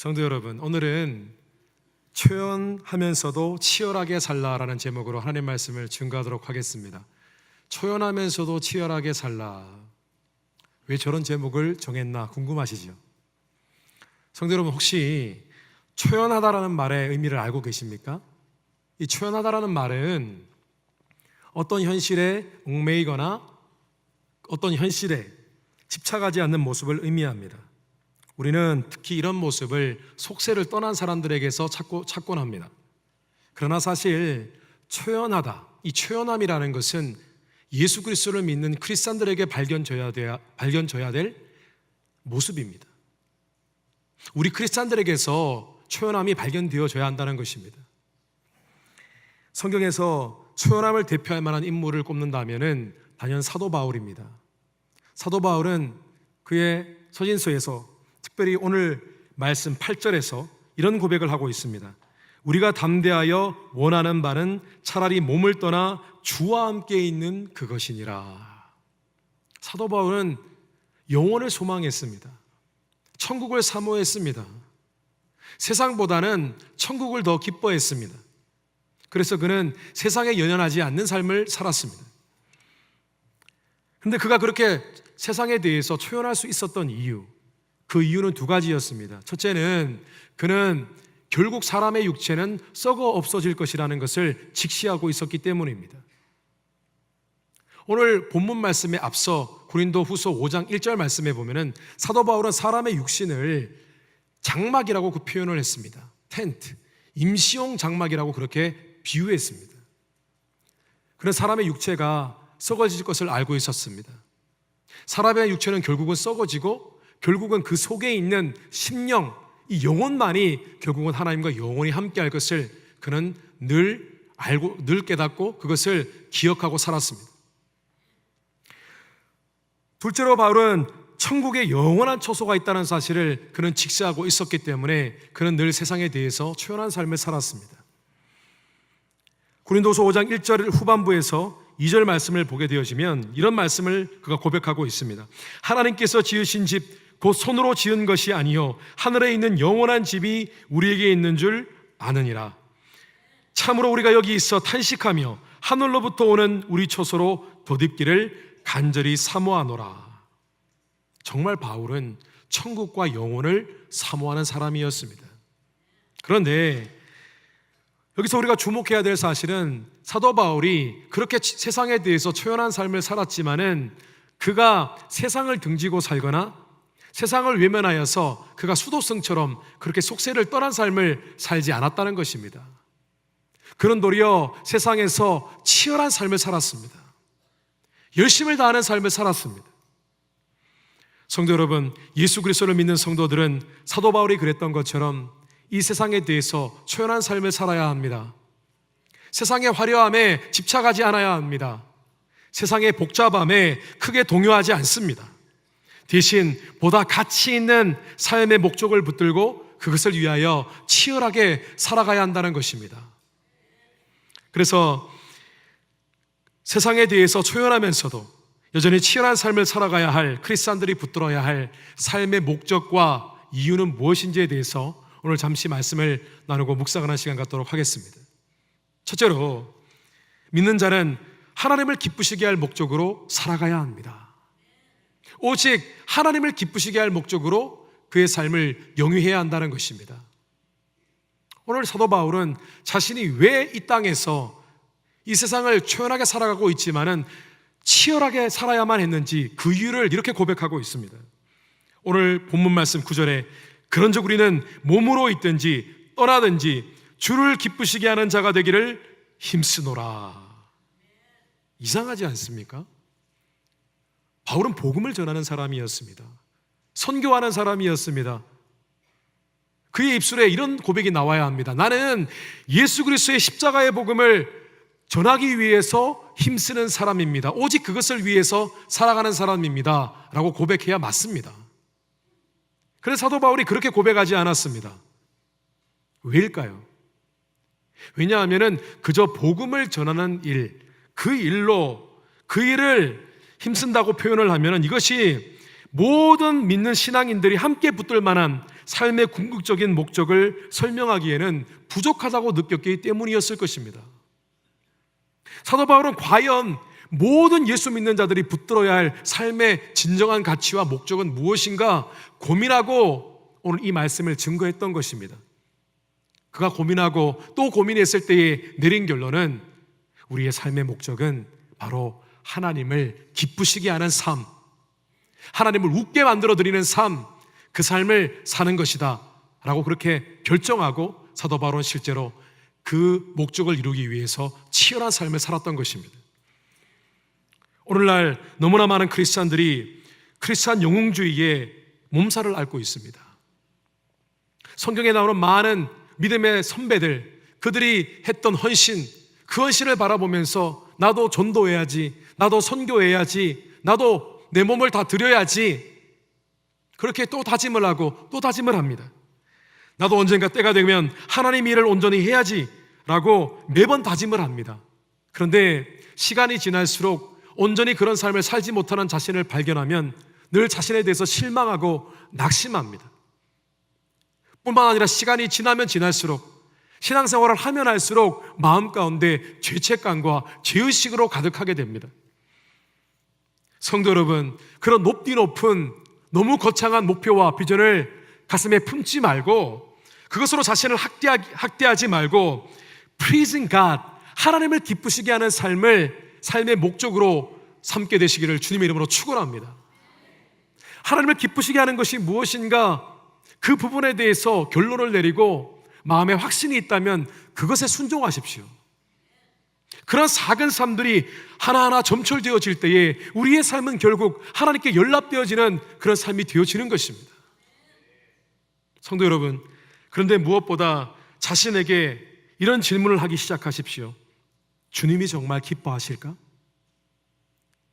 성도 여러분, 오늘은 초연하면서도 치열하게 살라라는 제목으로 하나님 말씀을 증거하도록 하겠습니다. 초연하면서도 치열하게 살라. 왜 저런 제목을 정했나 궁금하시죠? 성도 여러분, 혹시 초연하다라는 말의 의미를 알고 계십니까? 이 초연하다라는 말은 어떤 현실에 얽매이거나 어떤 현실에 집착하지 않는 모습을 의미합니다. 우리는 특히 이런 모습을 속세를 떠난 사람들에게서 찾곤 합니다. 그러나 사실 초연하다, 이 초연함이라는 것은 예수 그리스도를 믿는 크리스찬들에게 발견져야 될 모습입니다. 우리 크리스찬들에게서 초연함이 발견되어져야 한다는 것입니다. 성경에서 초연함을 대표할 만한 인물을 꼽는다면 단연 사도 바울입니다. 사도 바울은 그의 서신서에서 특별히 오늘 말씀 8절에서 이런 고백을 하고 있습니다. 우리가 담대하여 원하는 바는 차라리 몸을 떠나 주와 함께 있는 그것이니라. 사도 바울은 영원을 소망했습니다. 천국을 사모했습니다. 세상보다는 천국을 더 기뻐했습니다. 그래서 그는 세상에 연연하지 않는 삶을 살았습니다. 그런데 그가 그렇게 세상에 대해서 초연할 수 있었던 이유, 그 이유는 두 가지였습니다. 첫째는 그는 결국 사람의 육체는 썩어 없어질 것이라는 것을 직시하고 있었기 때문입니다. 오늘 본문 말씀에 앞서 고린도후서 5장 1절 말씀에 보면은 사도 바울은 사람의 육신을 장막이라고 그 표현을 했습니다. 텐트, 임시용 장막이라고 그렇게 비유했습니다. 그는 사람의 육체가 썩어질 것을 알고 있었습니다. 사람의 육체는 결국은 썩어지고 결국은 그 속에 있는 심령, 이 영혼만이 결국은 하나님과 영원히 함께할 것을 그는 늘 알고, 늘 깨닫고 그것을 기억하고 살았습니다. 둘째로 바울은 천국에 영원한 처소가 있다는 사실을 그는 직시하고 있었기 때문에 그는 늘 세상에 대해서 초연한 삶을 살았습니다. 고린도서 5장 1절 후반부에서 2절 말씀을 보게 되어지면 이런 말씀을 그가 고백하고 있습니다. 하나님께서 지으신 집 곧 손으로 지은 것이 아니요 하늘에 있는 영원한 집이 우리에게 있는 줄 아느니라. 참으로 우리가 여기 있어 탄식하며 하늘로부터 오는 우리 처소로 덧입기를 간절히 사모하노라. 정말 바울은 천국과 영혼을 사모하는 사람이었습니다. 그런데 여기서 우리가 주목해야 될 사실은 사도 바울이 그렇게 세상에 대해서 초연한 삶을 살았지만은 그가 세상을 등지고 살거나 세상을 외면하여서 그가 수도승처럼 그렇게 속세를 떠난 삶을 살지 않았다는 것입니다. 그는 도리어 세상에서 치열한 삶을 살았습니다. 열심을 다하는 삶을 살았습니다. 성도 여러분, 예수 그리스도를 믿는 성도들은 사도 바울이 그랬던 것처럼 이 세상에 대해서 초연한 삶을 살아야 합니다. 세상의 화려함에 집착하지 않아야 합니다. 세상의 복잡함에 크게 동요하지 않습니다. 대신 보다 가치 있는 삶의 목적을 붙들고 그것을 위하여 치열하게 살아가야 한다는 것입니다. 그래서 세상에 대해서 초연하면서도 여전히 치열한 삶을 살아가야 할 크리스찬들이 붙들어야 할 삶의 목적과 이유는 무엇인지에 대해서 오늘 잠시 말씀을 나누고 묵상하는 시간 갖도록 하겠습니다. 첫째로, 믿는 자는 하나님을 기쁘시게 할 목적으로 살아가야 합니다. 오직 하나님을 기쁘시게 할 목적으로 그의 삶을 영위해야 한다는 것입니다. 오늘 사도 바울은 자신이 왜 이 땅에서 이 세상을 초연하게 살아가고 있지만은 치열하게 살아야만 했는지 그 이유를 이렇게 고백하고 있습니다. 오늘 본문 말씀 9절에 그런즉 우리는 몸으로 있든지 떠나든지 주를 기쁘시게 하는 자가 되기를 힘쓰노라. 이상하지 않습니까? 바울은 복음을 전하는 사람이었습니다. 선교하는 사람이었습니다. 그의 입술에 이런 고백이 나와야 합니다. 나는 예수 그리스도의 십자가의 복음을 전하기 위해서 힘쓰는 사람입니다. 오직 그것을 위해서 살아가는 사람입니다 라고 고백해야 맞습니다. 그래서 사도 바울이 그렇게 고백하지 않았습니다. 왜일까요? 왜냐하면 그저 복음을 전하는 일, 그 일로 그 일을 힘쓴다고 표현을 하면 이것이 모든 믿는 신앙인들이 함께 붙들 만한 삶의 궁극적인 목적을 설명하기에는 부족하다고 느꼈기 때문이었을 것입니다. 사도 바울은 과연 모든 예수 믿는 자들이 붙들어야 할 삶의 진정한 가치와 목적은 무엇인가 고민하고 오늘 이 말씀을 증거했던 것입니다. 그가 고민하고 또 고민했을 때에 내린 결론은 우리의 삶의 목적은 바로 하나님을 기쁘시게 하는 삶, 하나님을 웃게 만들어드리는 삶, 그 삶을 사는 것이다 라고 그렇게 결정하고 사도 바울은 실제로 그 목적을 이루기 위해서 치열한 삶을 살았던 것입니다. 오늘날 너무나 많은 크리스찬들이 크리스찬 영웅주의에 몸살을 앓고 있습니다. 성경에 나오는 많은 믿음의 선배들, 그들이 했던 헌신, 그 헌신을 바라보면서 나도 전도해야지, 나도 선교해야지, 나도 내 몸을 다 드려야지, 그렇게 또 다짐을 하고 또 다짐을 합니다. 나도 언젠가 때가 되면 하나님 일을 온전히 해야지 라고 매번 다짐을 합니다. 그런데 시간이 지날수록 온전히 그런 삶을 살지 못하는 자신을 발견하면 늘 자신에 대해서 실망하고 낙심합니다. 뿐만 아니라 시간이 지나면 지날수록, 신앙생활을 하면 할수록 마음 가운데 죄책감과 죄의식으로 가득하게 됩니다. 성도 여러분, 그런 높디 높은 너무 거창한 목표와 비전을 가슴에 품지 말고 그것으로 자신을 학대하지 말고 Pleasing God, 하나님을 기쁘시게 하는 삶의 목적으로 삼게 되시기를 주님의 이름으로 축원합니다. 하나님을 기쁘시게 하는 것이 무엇인가, 그 부분에 대해서 결론을 내리고 마음에 확신이 있다면 그것에 순종하십시오. 그런 작은 삶들이 하나하나 점철되어질 때에 우리의 삶은 결국 하나님께 연락되어지는 그런 삶이 되어지는 것입니다. 성도 여러분, 그런데 무엇보다 자신에게 이런 질문을 하기 시작하십시오. 주님이 정말 기뻐하실까?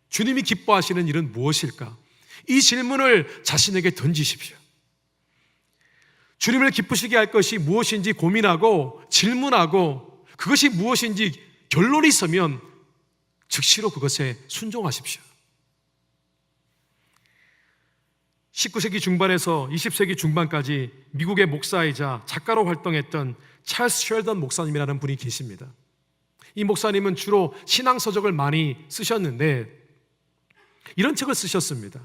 주님이 기뻐하시는 일은 무엇일까? 이 질문을 자신에게 던지십시오. 주님을 기쁘시게 할 것이 무엇인지 고민하고 질문하고 그것이 무엇인지 결론이 있으면 즉시로 그것에 순종하십시오. 19세기 중반에서 20세기 중반까지 미국의 목사이자 작가로 활동했던 찰스 쉘던 목사님이라는 분이 계십니다. 이 목사님은 주로 신앙서적을 많이 쓰셨는데 이런 책을 쓰셨습니다.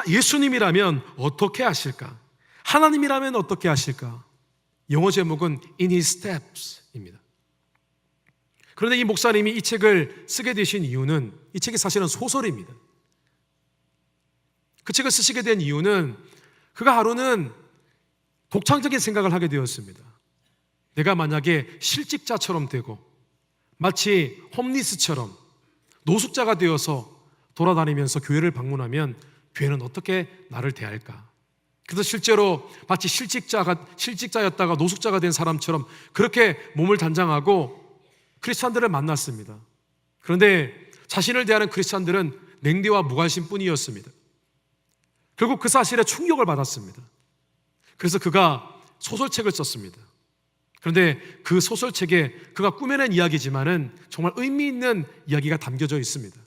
예수님이라면 어떻게 하실까? 하나님이라면 어떻게 하실까? 영어 제목은 In His Steps입니다. 그런데 이 목사님이 이 책을 쓰게 되신 이유는, 이 책이 사실은 소설입니다. 그 책을 쓰시게 된 이유는 그가 하루는 독창적인 생각을 하게 되었습니다. 내가 만약에 실직자처럼 되고 마치 홈리스처럼 노숙자가 되어서 돌아다니면서 교회를 방문하면 교회는 어떻게 나를 대할까? 그래서 실제로 마치 실직자였다가 노숙자가 된 사람처럼 그렇게 몸을 단장하고 크리스찬들을 만났습니다. 그런데 자신을 대하는 크리스찬들은 냉대와 무관심 뿐이었습니다. 결국 그 사실에 충격을 받았습니다. 그래서 그가 소설책을 썼습니다. 그런데 그 소설책에 그가 꾸며낸 이야기지만은 정말 의미 있는 이야기가 담겨져 있습니다.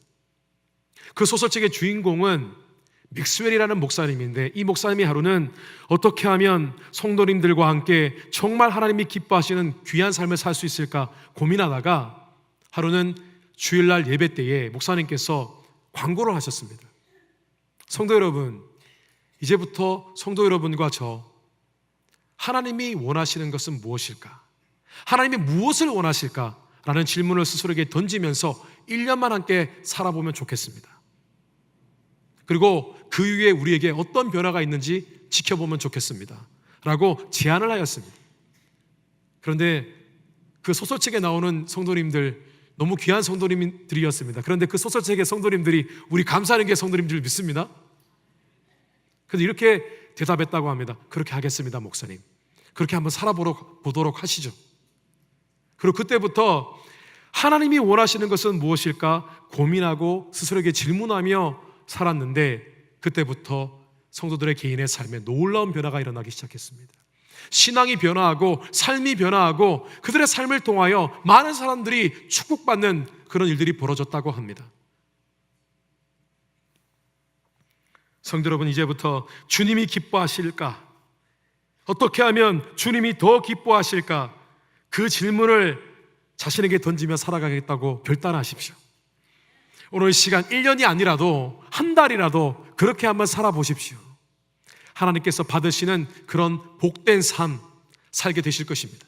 그 소설책의 주인공은 맥스웰이라는 목사님인데, 이 목사님이 하루는 어떻게 하면 성도님들과 함께 정말 하나님이 기뻐하시는 귀한 삶을 살 수 있을까 고민하다가 하루는 주일날 예배 때에 목사님께서 광고를 하셨습니다. 성도 여러분, 이제부터 성도 여러분과 저, 하나님이 원하시는 것은 무엇일까? 하나님이 무엇을 원하실까? 라는 질문을 스스로에게 던지면서 1년만 함께 살아보면 좋겠습니다. 그리고 그 이후에 우리에게 어떤 변화가 있는지 지켜보면 좋겠습니다 라고 제안을 하였습니다. 그런데 그 소설책에 나오는 성도님들, 너무 귀한 성도님들이었습니다. 그런데 그 소설책의 성도님들이 우리 감사하는 게 성도님들 믿습니다. 그래서 이렇게 대답했다고 합니다. 그렇게 하겠습니다, 목사님. 그렇게 한번 살아보도록 하시죠. 그리고 그때부터 하나님이 원하시는 것은 무엇일까 고민하고 스스로에게 질문하며 살았는데, 그때부터 성도들의 개인의 삶에 놀라운 변화가 일어나기 시작했습니다. 신앙이 변화하고 삶이 변화하고 그들의 삶을 통하여 많은 사람들이 축복받는 그런 일들이 벌어졌다고 합니다. 성도 여러분, 이제부터 주님이 기뻐하실까? 어떻게 하면 주님이 더 기뻐하실까? 그 질문을 자신에게 던지며 살아가겠다고 결단하십시오. 오늘 시간 1년이 아니라도 한 달이라도 그렇게 한번 살아보십시오. 하나님께서 받으시는 그런 복된 삶 살게 되실 것입니다.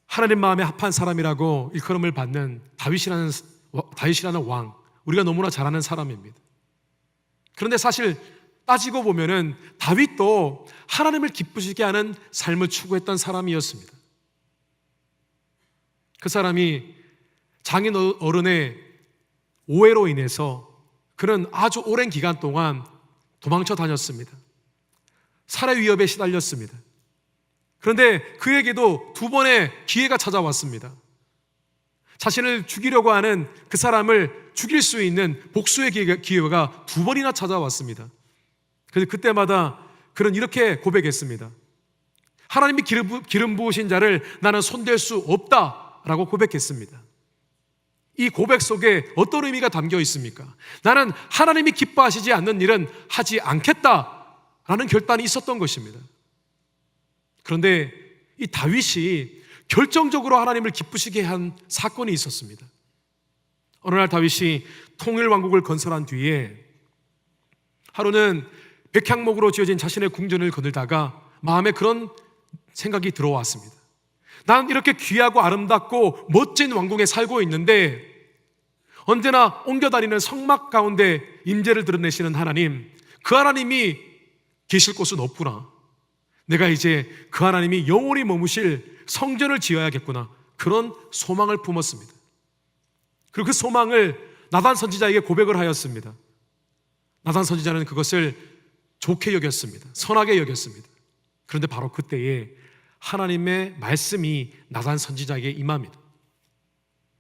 하나님 마음에 합한 사람이라고 일컬음을 받는 다윗이라는 왕, 우리가 너무나 잘 아는 사람입니다. 그런데 사실 따지고 보면은 다윗도 하나님을 기쁘시게 하는 삶을 추구했던 사람이었습니다. 그 사람이 장인 어른의 오해로 인해서 그는 아주 오랜 기간 동안 도망쳐 다녔습니다. 살해 위협에 시달렸습니다. 그런데 그에게도 두 번의 기회가 찾아왔습니다. 자신을 죽이려고 하는 그 사람을 죽일 수 있는 복수의 기회가 두 번이나 찾아왔습니다. 그래서 그때마다 그는 이렇게 고백했습니다. 하나님이 기름 부으신 자를 나는 손댈 수 없다라고 고백했습니다. 이 고백 속에 어떤 의미가 담겨 있습니까? 나는 하나님이 기뻐하시지 않는 일은 하지 않겠다라는 결단이 있었던 것입니다. 그런데 이 다윗이 결정적으로 하나님을 기쁘시게 한 사건이 있었습니다. 어느 날 다윗이 통일왕국을 건설한 뒤에 하루는 백향목으로 지어진 자신의 궁전을 거닐다가 마음에 그런 생각이 들어왔습니다. 난 이렇게 귀하고 아름답고 멋진 왕궁에 살고 있는데 언제나 옮겨다니는 성막 가운데 임재를 드러내시는 하나님, 그 하나님이 계실 곳은 없구나. 내가 이제 그 하나님이 영원히 머무실 성전을 지어야겠구나. 그런 소망을 품었습니다. 그리고 그 소망을 나단 선지자에게 고백을 하였습니다. 나단 선지자는 그것을 좋게 여겼습니다. 선하게 여겼습니다. 그런데 바로 그때에 하나님의 말씀이 나단 선지자에게 임합니다.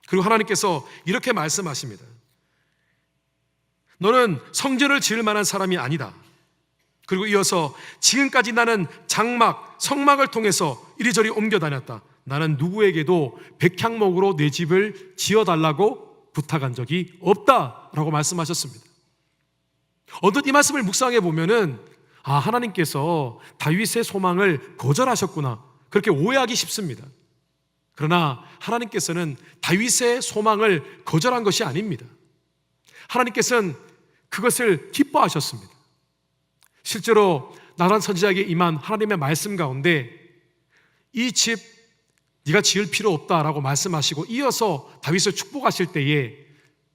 그리고 하나님께서 이렇게 말씀하십니다. 너는 성전을 지을 만한 사람이 아니다. 그리고 이어서 지금까지 나는 성막을 통해서 이리저리 옮겨 다녔다. 나는 누구에게도 백향목으로 내 집을 지어달라고 부탁한 적이 없다라고 말씀하셨습니다. 어떤 이 말씀을 묵상해 보면은 하나님께서 다윗의 소망을 거절하셨구나, 그렇게 오해하기 쉽습니다. 그러나 하나님께서는 다윗의 소망을 거절한 것이 아닙니다. 하나님께서는 그것을 기뻐하셨습니다. 실제로 나단 선지자에게 임한 하나님의 말씀 가운데 이 집 네가 지을 필요 없다라고 말씀하시고 이어서 다윗을 축복하실 때에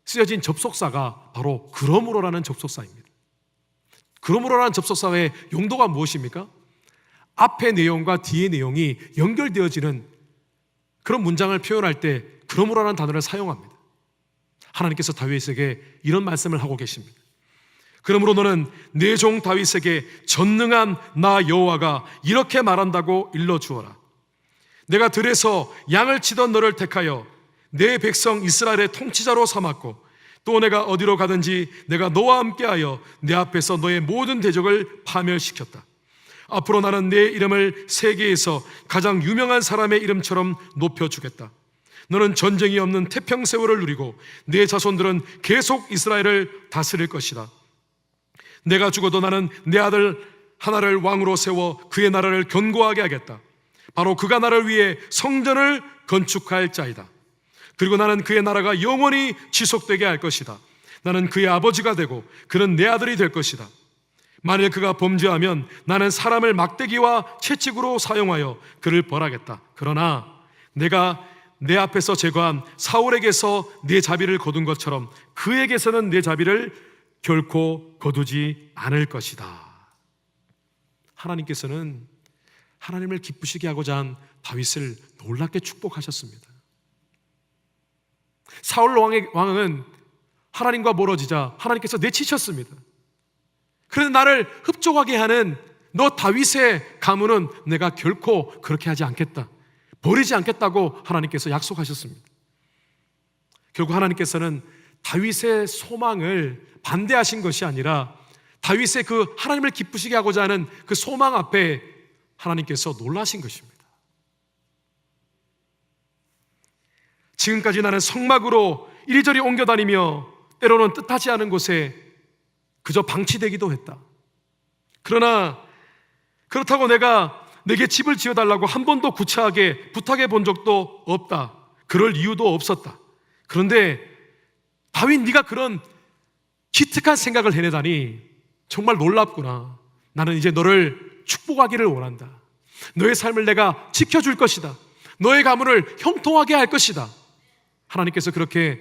쓰여진 접속사가 바로 그러므로라는 접속사입니다. 그러므로라는 접속사의 용도가 무엇입니까? 앞의 내용과 뒤의 내용이 연결되어지는 그런 문장을 표현할 때 그러므로라는 단어를 사용합니다. 하나님께서 다윗에게 이런 말씀을 하고 계십니다. 그러므로 너는 내 종 다윗에게 전능한 나 여호와가 이렇게 말한다고 일러주어라. 내가 들에서 양을 치던 너를 택하여 내 백성 이스라엘의 통치자로 삼았고 또 내가 어디로 가든지 내가 너와 함께하여 내 앞에서 너의 모든 대적을 파멸시켰다. 앞으로 나는 내 이름을 세계에서 가장 유명한 사람의 이름처럼 높여주겠다. 너는 전쟁이 없는 태평세월을 누리고 내 자손들은 계속 이스라엘을 다스릴 것이다. 내가 죽어도 나는 내 아들 하나를 왕으로 세워 그의 나라를 견고하게 하겠다. 바로 그가 나를 위해 성전을 건축할 자이다. 그리고 나는 그의 나라가 영원히 지속되게 할 것이다. 나는 그의 아버지가 되고 그는 내 아들이 될 것이다. 만일 그가 범죄하면 나는 사람을 막대기와 채찍으로 사용하여 그를 벌하겠다. 그러나 내가 내 앞에서 제거한 사울에게서 내 자비를 거둔 것처럼 그에게서는 내 자비를 결코 거두지 않을 것이다. 하나님께서는 하나님을 기쁘시게 하고자 한 다윗을 놀랍게 축복하셨습니다. 사울 왕은 하나님과 멀어지자 하나님께서 내치셨습니다. 그래서 나를 흡족하게 하는 너 다윗의 가문은 내가 결코 그렇게 하지 않겠다, 버리지 않겠다고 하나님께서 약속하셨습니다. 결국 하나님께서는 다윗의 소망을 반대하신 것이 아니라 다윗의 그 하나님을 기쁘시게 하고자 하는 그 소망 앞에 하나님께서 놀라신 것입니다. 지금까지 나는 성막으로 이리저리 옮겨다니며 때로는 뜻하지 않은 곳에 그저 방치되기도 했다. 그러나 그렇다고 내게 집을 지어달라고 한 번도 구차하게 부탁해 본 적도 없다. 그럴 이유도 없었다. 그런데 다윗, 네가 그런 기특한 생각을 해내다니 정말 놀랍구나. 나는 이제 너를 축복하기를 원한다. 너의 삶을 내가 지켜줄 것이다. 너의 가문을 형통하게 할 것이다. 하나님께서 그렇게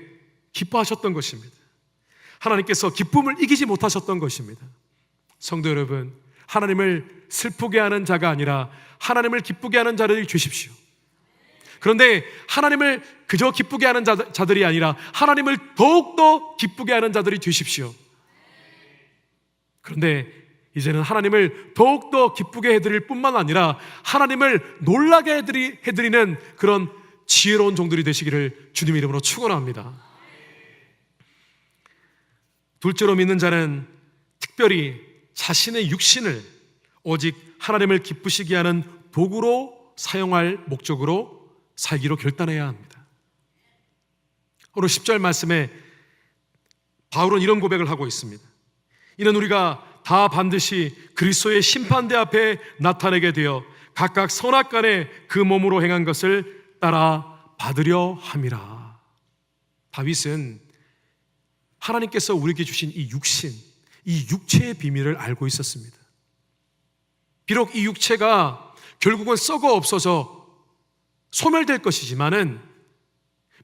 기뻐하셨던 것입니다. 하나님께서 기쁨을 이기지 못하셨던 것입니다. 성도 여러분, 하나님을 슬프게 하는 자가 아니라 하나님을 기쁘게 하는 자들이 되십시오. 그런데 하나님을 그저 기쁘게 하는 자들이 아니라 하나님을 더욱더 기쁘게 하는 자들이 되십시오. 그런데 이제는 하나님을 더욱더 기쁘게 해드릴 뿐만 아니라 하나님을 놀라게 해드리는 그런 지혜로운 종들이 되시기를 주님의 이름으로 축원합니다. 둘째로 믿는 자는 특별히 자신의 육신을 오직 하나님을 기쁘시게 하는 도구로 사용할 목적으로 살기로 결단해야 합니다. 오늘 10절 말씀에 바울은 이런 고백을 하고 있습니다. 이는 우리가 다 반드시 그리스도의 심판대 앞에 나타내게 되어 각각 선악간에 그 몸으로 행한 것을 따라 받으려 함이라. 다윗은 하나님께서 우리에게 주신 이 육신, 이 육체의 비밀을 알고 있었습니다. 비록 이 육체가 결국은 썩어 없어져 소멸될 것이지만은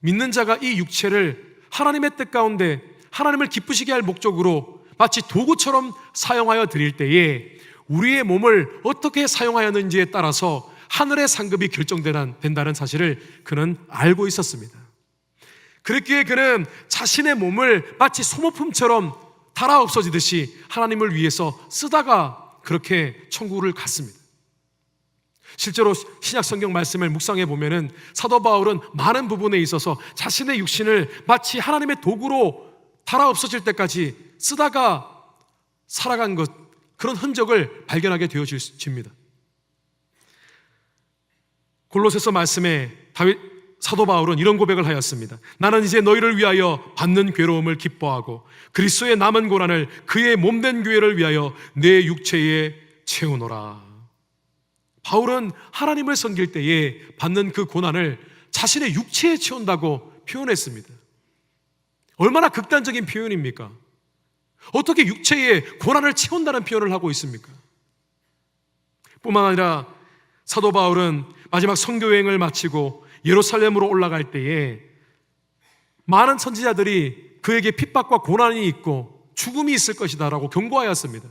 믿는 자가 이 육체를 하나님의 뜻 가운데 하나님을 기쁘시게 할 목적으로 마치 도구처럼 사용하여 드릴 때에 우리의 몸을 어떻게 사용하였는지에 따라서 하늘의 상급이 결정된다는 사실을 그는 알고 있었습니다. 그랬기에 그는 자신의 몸을 마치 소모품처럼 달아 없어지듯이 하나님을 위해서 쓰다가 그렇게 천국을 갔습니다. 실제로 신약 성경 말씀을 묵상해 보면은 사도 바울은 많은 부분에 있어서 자신의 육신을 마치 하나님의 도구로 달아 없어질 때까지 쓰다가 살아간 것, 그런 흔적을 발견하게 되어집니다. 골로새서 말씀에 사도 바울은 이런 고백을 하였습니다. 나는 이제 너희를 위하여 받는 괴로움을 기뻐하고 그리스도의 남은 고난을 그의 몸된 교회를 위하여 내 육체에 채우노라. 바울은 하나님을 섬길 때에 받는 그 고난을 자신의 육체에 채운다고 표현했습니다. 얼마나 극단적인 표현입니까? 어떻게 육체에 고난을 채운다는 표현을 하고 있습니까? 뿐만 아니라 사도 바울은 마지막 선교여행을 마치고 예루살렘으로 올라갈 때에 많은 선지자들이 그에게 핍박과 고난이 있고 죽음이 있을 것이다 라고 경고하였습니다.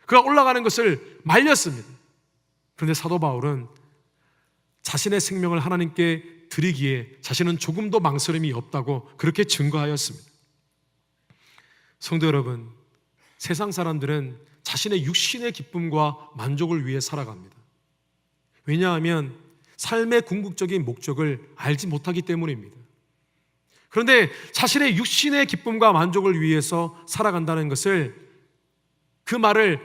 그가 올라가는 것을 말렸습니다. 그런데 사도 바울은 자신의 생명을 하나님께 드리기에 자신은 조금도 망설임이 없다고 그렇게 증거하였습니다. 성도 여러분, 세상 사람들은 자신의 육신의 기쁨과 만족을 위해 살아갑니다. 왜냐하면 삶의 궁극적인 목적을 알지 못하기 때문입니다. 그런데 자신의 육신의 기쁨과 만족을 위해서 살아간다는 것을, 그 말을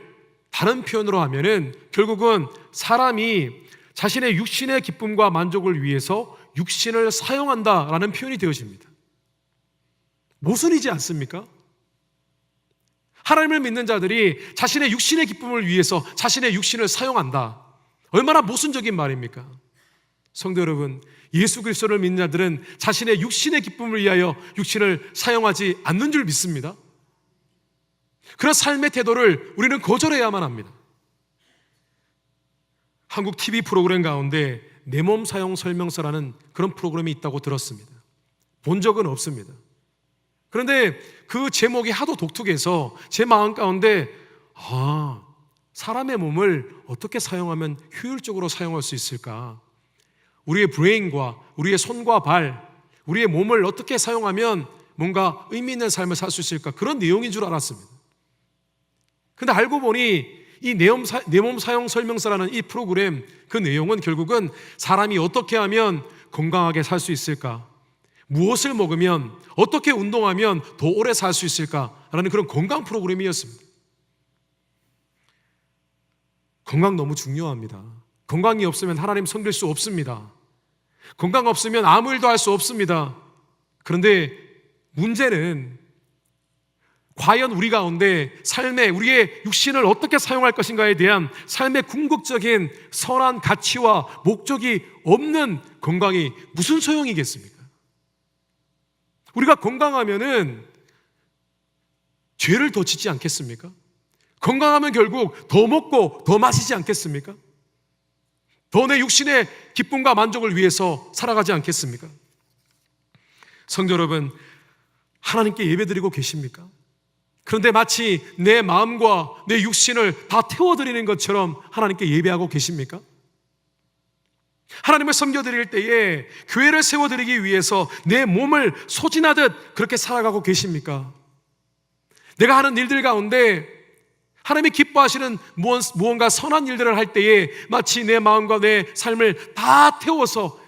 다른 표현으로 하면은 결국은 사람이 자신의 육신의 기쁨과 만족을 위해서 육신을 사용한다라는 표현이 되어집니다. 모순이지 않습니까? 하나님을 믿는 자들이 자신의 육신의 기쁨을 위해서 자신의 육신을 사용한다. 얼마나 모순적인 말입니까? 성도 여러분, 예수 그리스도를 믿는 자들은 자신의 육신의 기쁨을 위하여 육신을 사용하지 않는 줄 믿습니다. 그런 삶의 태도를 우리는 거절해야만 합니다. 한국 TV 프로그램 가운데 내 몸 사용 설명서라는 그런 프로그램이 있다고 들었습니다. 본 적은 없습니다. 그런데 그 제목이 하도 독특해서 제 마음 가운데 사람의 몸을 어떻게 사용하면 효율적으로 사용할 수 있을까? 우리의 브레인과 우리의 손과 발, 우리의 몸을 어떻게 사용하면 뭔가 의미 있는 삶을 살 수 있을까? 그런 내용인 줄 알았습니다. 근데 알고 보니 이 내 몸 사용 설명서라는 이 프로그램, 그 내용은 결국은 사람이 어떻게 하면 건강하게 살 수 있을까? 무엇을 먹으면, 어떻게 운동하면 더 오래 살 수 있을까라는 그런 건강 프로그램이었습니다. 건강 너무 중요합니다. 건강이 없으면 하나님 섬길 수 없습니다. 건강 없으면 아무 일도 할 수 없습니다. 그런데 문제는 과연 우리 가운데 삶에 우리의 육신을 어떻게 사용할 것인가에 대한 삶의 궁극적인 선한 가치와 목적이 없는 건강이 무슨 소용이겠습니까? 우리가 건강하면은 죄를 더 짓지 않겠습니까? 건강하면 결국 더 먹고 더 마시지 않겠습니까? 더 내 육신의 기쁨과 만족을 위해서 살아가지 않겠습니까? 성도 여러분, 하나님께 예배드리고 계십니까? 그런데 마치 내 마음과 내 육신을 다 태워드리는 것처럼 하나님께 예배하고 계십니까? 하나님을 섬겨드릴 때에 교회를 세워드리기 위해서 내 몸을 소진하듯 그렇게 살아가고 계십니까? 내가 하는 일들 가운데 하나님이 기뻐하시는 무언가 선한 일들을 할 때에 마치 내 마음과 내 삶을 다 태워서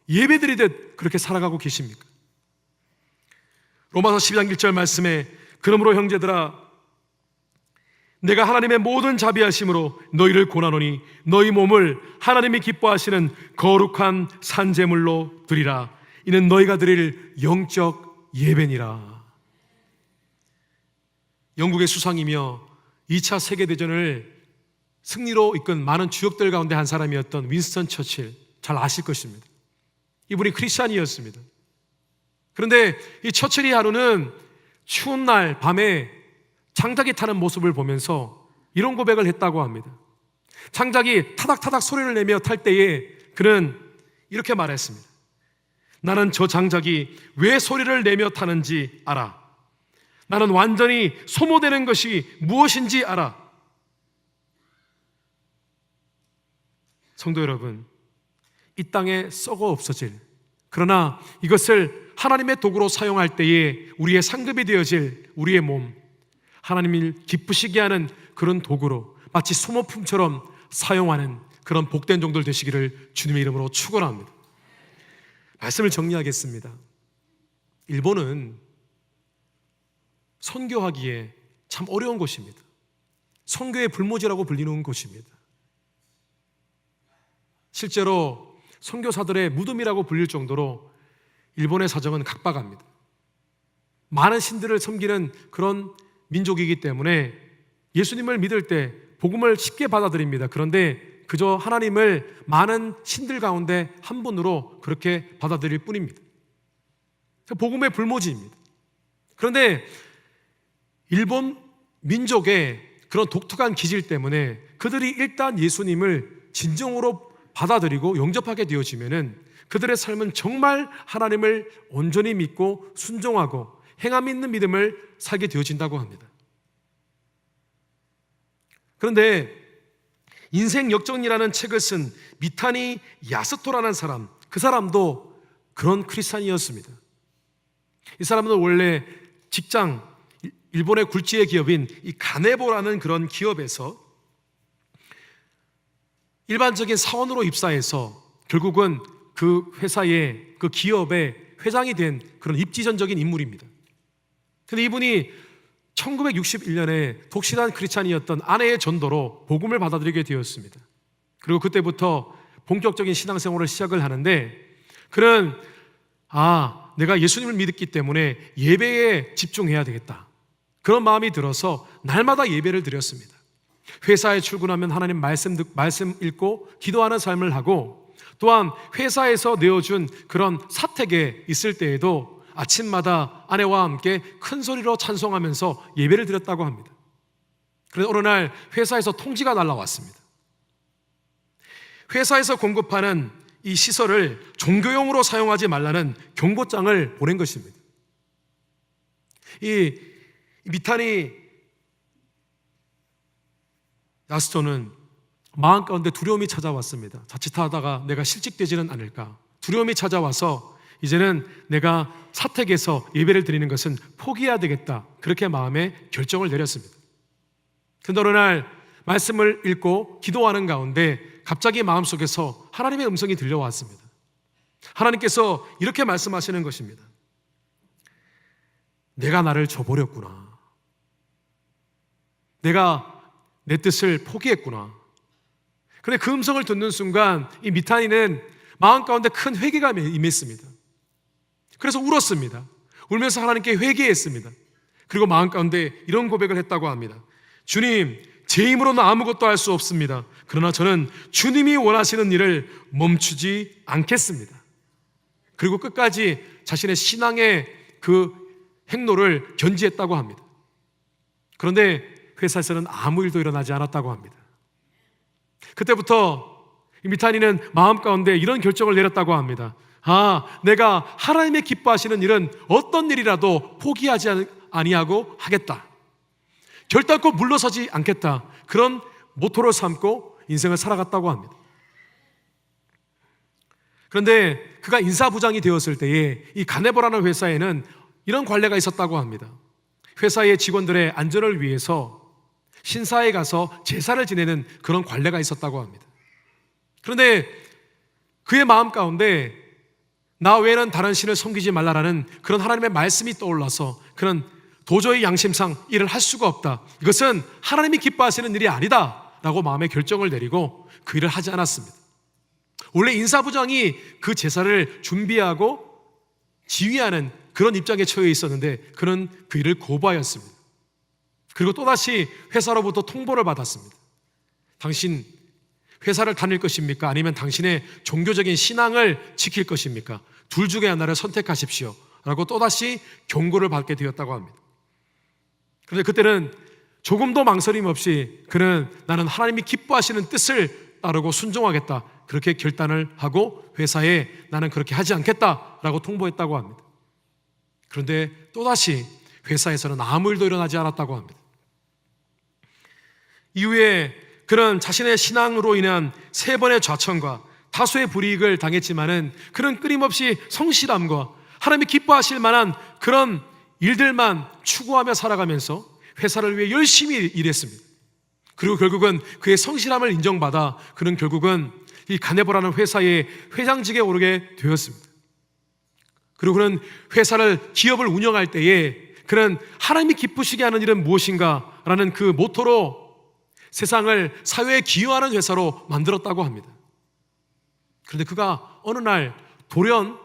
예배드리듯 그렇게 살아가고 계십니까? 로마서 12장 1절 말씀에 그러므로 형제들아 내가 하나님의 모든 자비하심으로 너희를 고나노니 너희 몸을 하나님이 기뻐하시는 거룩한 산제물로 드리라. 이는 너희가 드릴 영적 예배니라. 영국의 수상이며 2차 세계대전을 승리로 이끈 많은 주역들 가운데 한 사람이었던 윈스턴 처칠, 잘 아실 것입니다. 이분이 크리스찬이었습니다. 그런데 이 처칠이 하루는 추운 날 밤에 장작이 타는 모습을 보면서 이런 고백을 했다고 합니다. 장작이 타닥타닥 소리를 내며 탈 때에 그는 이렇게 말했습니다. 나는 저 장작이 왜 소리를 내며 타는지 알아. 나는 완전히 소모되는 것이 무엇인지 알아. 성도 여러분, 이 땅에 썩어 없어질, 그러나 이것을 하나님의 도구로 사용할 때에 우리의 상급이 되어질 우리의 몸, 하나님을 기쁘시게 하는 그런 도구로 마치 소모품처럼 사용하는 그런 복된 종들 되시기를 주님의 이름으로 축원합니다. 말씀을 정리하겠습니다. 일본은 선교하기에 참 어려운 곳입니다. 선교의 불모지라고 불리는 곳입니다. 실제로 선교사들의 무덤이라고 불릴 정도로 일본의 사정은 각박합니다. 많은 신들을 섬기는 그런 민족이기 때문에 예수님을 믿을 때 복음을 쉽게 받아들입니다. 그런데 그저 하나님을 많은 신들 가운데 한 분으로 그렇게 받아들일 뿐입니다. 복음의 불모지입니다. 그런데 일본 민족의 그런 독특한 기질 때문에 그들이 일단 예수님을 진정으로 받아들이고 영접하게 되어지면은 그들의 삶은 정말 하나님을 온전히 믿고 순종하고 행함 있는 믿음을 살게 되어진다고 합니다. 그런데 인생 역정이라는 책을 쓴 미타니 야스토라는 사람, 그 사람도 그런 크리스찬이었습니다. 이 사람은 원래 직장, 일본의 굴지의 기업인 이 가네보라는 그런 기업에서 일반적인 사원으로 입사해서 결국은 그 회사의 그 기업의 회장이 된 그런 입지전적인 인물입니다. 그런데 이분이 1961년에 독실한 크리스찬이었던 아내의 전도로 복음을 받아들이게 되었습니다. 그리고 그때부터 본격적인 신앙생활을 시작을 하는데 그는 내가 예수님을 믿었기 때문에 예배에 집중해야 되겠다. 그런 마음이 들어서 날마다 예배를 드렸습니다. 회사에 출근하면 하나님 말씀 읽고 기도하는 삶을 하고 또한 회사에서 내어준 그런 사택에 있을 때에도 아침마다 아내와 함께 큰 소리로 찬송하면서 예배를 드렸다고 합니다. 그래서 어느 날 회사에서 통지가 날라왔습니다. 회사에서 공급하는 이 시설을 종교용으로 사용하지 말라는 경고장을 보낸 것입니다. 이 미타니 야스토는 마음 가운데 두려움이 찾아왔습니다. 자칫하다가 내가 실직되지는 않을까. 두려움이 찾아와서 이제는 내가 사택에서 예배를 드리는 것은 포기해야 되겠다. 그렇게 마음에 결정을 내렸습니다. 그런데 어느 날 말씀을 읽고 기도하는 가운데 갑자기 마음속에서 하나님의 음성이 들려왔습니다. 하나님께서 이렇게 말씀하시는 것입니다. 내가 나를 저버렸구나. 내가 내 뜻을 포기했구나. 그런데 그 음성을 듣는 순간 이 미타니는 마음 가운데 큰 회개가 임했습니다. 그래서 울었습니다. 울면서 하나님께 회개했습니다. 그리고 마음 가운데 이런 고백을 했다고 합니다. 주님, 제 힘으로는 아무것도 할 수 없습니다. 그러나 저는 주님이 원하시는 일을 멈추지 않겠습니다. 그리고 끝까지 자신의 신앙의 그 행로를 견지했다고 합니다. 그런데 회사에서는 아무 일도 일어나지 않았다고 합니다. 그때부터 미타니는 마음 가운데 이런 결정을 내렸다고 합니다. 내가 하나님의 기뻐하시는 일은 어떤 일이라도 포기하지 아니하고 하겠다. 결단코 물러서지 않겠다. 그런 모토를 삼고 인생을 살아갔다고 합니다. 그런데 그가 인사부장이 되었을 때에 이 가네보라는 회사에는 이런 관례가 있었다고 합니다. 회사의 직원들의 안전을 위해서 신사에 가서 제사를 지내는 그런 관례가 있었다고 합니다. 그런데 그의 마음 가운데 나 외에는 다른 신을 섬기지 말라라는 그런 하나님의 말씀이 떠올라서 그는 도저히 양심상 일을 할 수가 없다. 이것은 하나님이 기뻐하시는 일이 아니다 라고 마음의 결정을 내리고 그 일을 하지 않았습니다. 원래 인사부장이 그 제사를 준비하고 지휘하는 그런 입장에 처해 있었는데 그는 그 일을 거부하였습니다. 그리고 또다시 회사로부터 통보를 받았습니다. 당신 회사를 다닐 것입니까? 아니면 당신의 종교적인 신앙을 지킬 것입니까? 둘 중에 하나를 선택하십시오 라고 또다시 경고를 받게 되었다고 합니다. 그런데 그때는 조금도 망설임 없이 그는 나는 하나님이 기뻐하시는 뜻을 따르고 순종하겠다 그렇게 결단을 하고 회사에 나는 그렇게 하지 않겠다라고 통보했다고 합니다. 그런데 또다시 회사에서는 아무 일도 일어나지 않았다고 합니다. 이후에 그는 자신의 신앙으로 인한 3번의 좌천과 다수의 불이익을 당했지만은 그는 끊임없이 성실함과 하나님이 기뻐하실 만한 그런 일들만 추구하며 살아가면서 회사를 위해 열심히 일했습니다. 그리고 결국은 그의 성실함을 인정받아 그는 결국은 이 가네보라는 회사의 회장직에 오르게 되었습니다. 그리고 그는 기업을 운영할 때에 그는 하나님이 기쁘시게 하는 일은 무엇인가 라는 그 모토로 세상을 사회에 기여하는 회사로 만들었다고 합니다. 그런데 그가 어느 날 돌연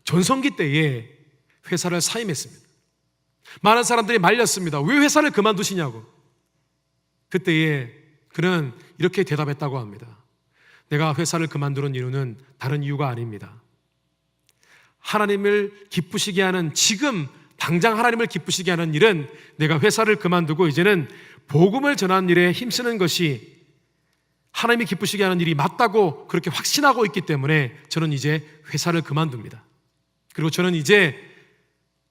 전성기 때에 회사를 사임했습니다. 많은 사람들이 말렸습니다. 왜 회사를 그만두시냐고. 그때에 그는 이렇게 대답했다고 합니다. 내가 회사를 그만두는 이유는 다른 이유가 아닙니다. 하나님을 기쁘시게 하는 지금 당장 하나님을 기쁘시게 하는 일은 내가 회사를 그만두고 이제는 복음을 전하는 일에 힘쓰는 것이 하나님이 기쁘시게 하는 일이 맞다고 그렇게 확신하고 있기 때문에 저는 이제 회사를 그만둡니다. 그리고 저는 이제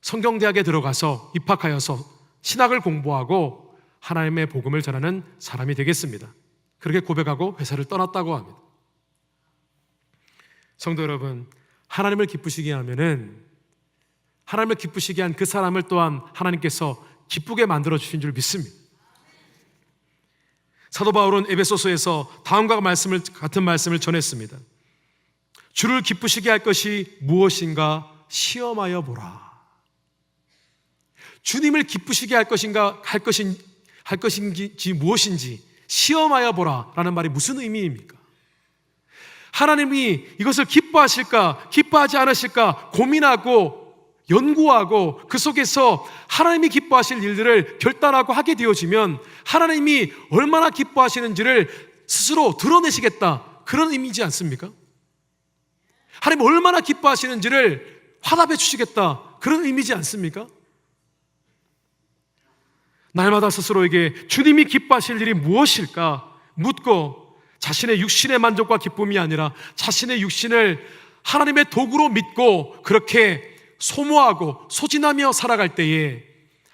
성경대학에 들어가서 입학하여서 신학을 공부하고 하나님의 복음을 전하는 사람이 되겠습니다. 그렇게 고백하고 회사를 떠났다고 합니다. 성도 여러분, 하나님을 기쁘시게 하면은 하나님을 기쁘시게 한 그 사람을 또한 하나님께서 기쁘게 만들어 주신 줄 믿습니다. 사도 바울은 에베소서에서 다음과 같은 말씀을 전했습니다. 주를 기쁘시게 할 것이 무엇인가 시험하여 보라. 주님을 기쁘시게 할 것인지 무엇인지 시험하여 보라 라는 말이 무슨 의미입니까? 하나님이 이것을 기뻐하실까 기뻐하지 않으실까 고민하고 연구하고 그 속에서 하나님이 기뻐하실 일들을 결단하고 하게 되어지면 하나님이 얼마나 기뻐하시는지를 스스로 드러내시겠다 그런 의미지 않습니까? 하나님 얼마나 기뻐하시는지를 화답해 주시겠다 그런 의미지 않습니까? 날마다 스스로에게 주님이 기뻐하실 일이 무엇일까 묻고 자신의 육신의 만족과 기쁨이 아니라 자신의 육신을 하나님의 도구로 믿고 그렇게 소모하고 소진하며 살아갈 때에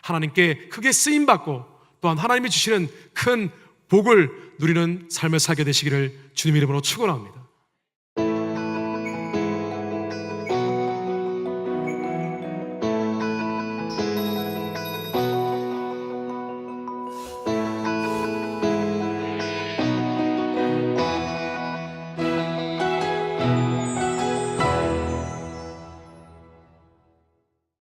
하나님께 크게 쓰임받고 또한 하나님이 주시는 큰 복을 누리는 삶을 살게 되시기를 주님 이름으로 축원합니다.